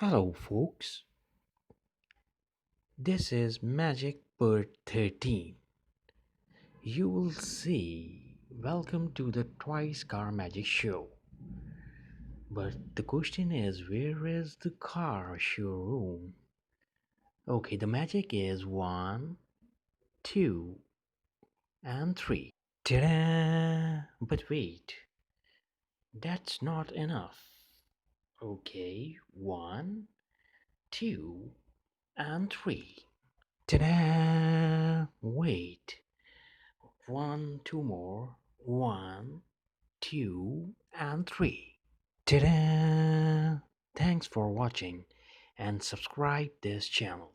Hello, folks. This is Magic Bird 13. You will see. Welcome to the Twice Car Magic Show. But the question is, where is the car showroom? Okay, the magic is one, two, and three. Ta-da! But wait, that's not enough. Okay, one, two, and three. Ta-da! Wait. One, two more. One, two, and three. Ta-da! Thanks for watching and subscribe this channel.